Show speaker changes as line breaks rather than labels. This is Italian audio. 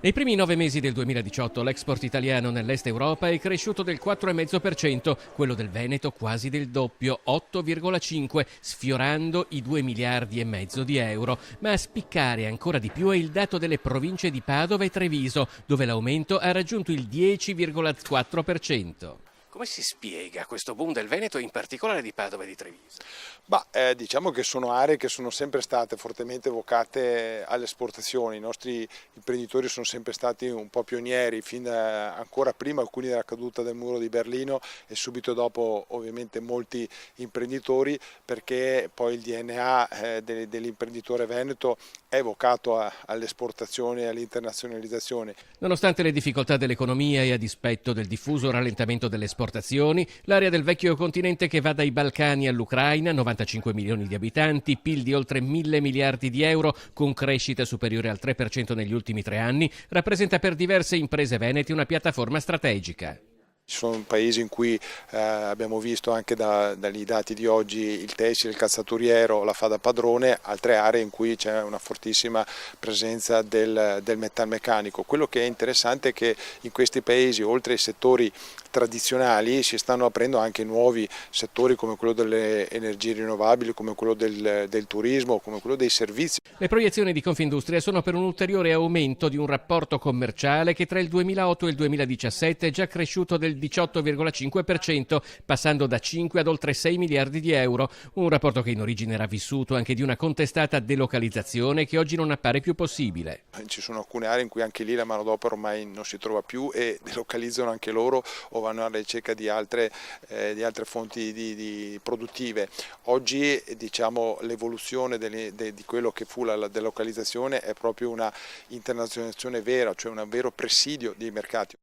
Nei primi 9 mesi del 2018 l'export italiano nell'Est Europa è cresciuto del 4,5%, quello del Veneto quasi del doppio, 8,5%, sfiorando i 2 miliardi e mezzo di euro. Ma a spiccare ancora di più è il dato delle province di Padova e Treviso, dove l'aumento ha raggiunto il 10,4%. Come si spiega questo boom del Veneto e in particolare di Padova e di Treviso?
Diciamo che sono aree che sono sempre state fortemente vocate alle esportazioni. I nostri imprenditori sono sempre stati un po' pionieri, ancora prima alcuni della caduta del muro di Berlino e subito dopo ovviamente molti imprenditori, perché poi il DNA dell'imprenditore veneto è vocato all'esportazione e all'internazionalizzazione.
Nonostante le difficoltà dell'economia e a dispetto del diffuso rallentamento delle esportazioni, l'area del vecchio continente che va dai Balcani all'Ucraina, 95 milioni di abitanti, PIL di oltre 1.000 miliardi di euro, con crescita superiore al 3% negli ultimi 3 anni, rappresenta per diverse imprese venete una piattaforma strategica.
Ci sono paesi in cui abbiamo visto anche dagli dati di oggi il tessile, il calzaturiero la fa da padrone, altre aree in cui c'è una fortissima presenza del metalmeccanico. Quello che è interessante è che in questi paesi, oltre ai settori tradizionali, si stanno aprendo anche nuovi settori come quello delle energie rinnovabili, come quello del turismo, come quello dei servizi.
Le proiezioni di Confindustria sono per un ulteriore aumento di un rapporto commerciale che tra il 2008 e il 2017 è già cresciuto del 18,5%, passando da 5 ad oltre 6 miliardi di euro, un rapporto che in origine era vissuto anche di una contestata delocalizzazione che oggi non appare più possibile.
Ci sono alcune aree in cui anche lì la manodopera ormai non si trova più e delocalizzano anche loro o vanno alla ricerca di altre fonti produttive. Oggi diciamo, l'evoluzione di quello che fu la delocalizzazione è proprio una internazionalizzazione vera, cioè un vero presidio dei mercati.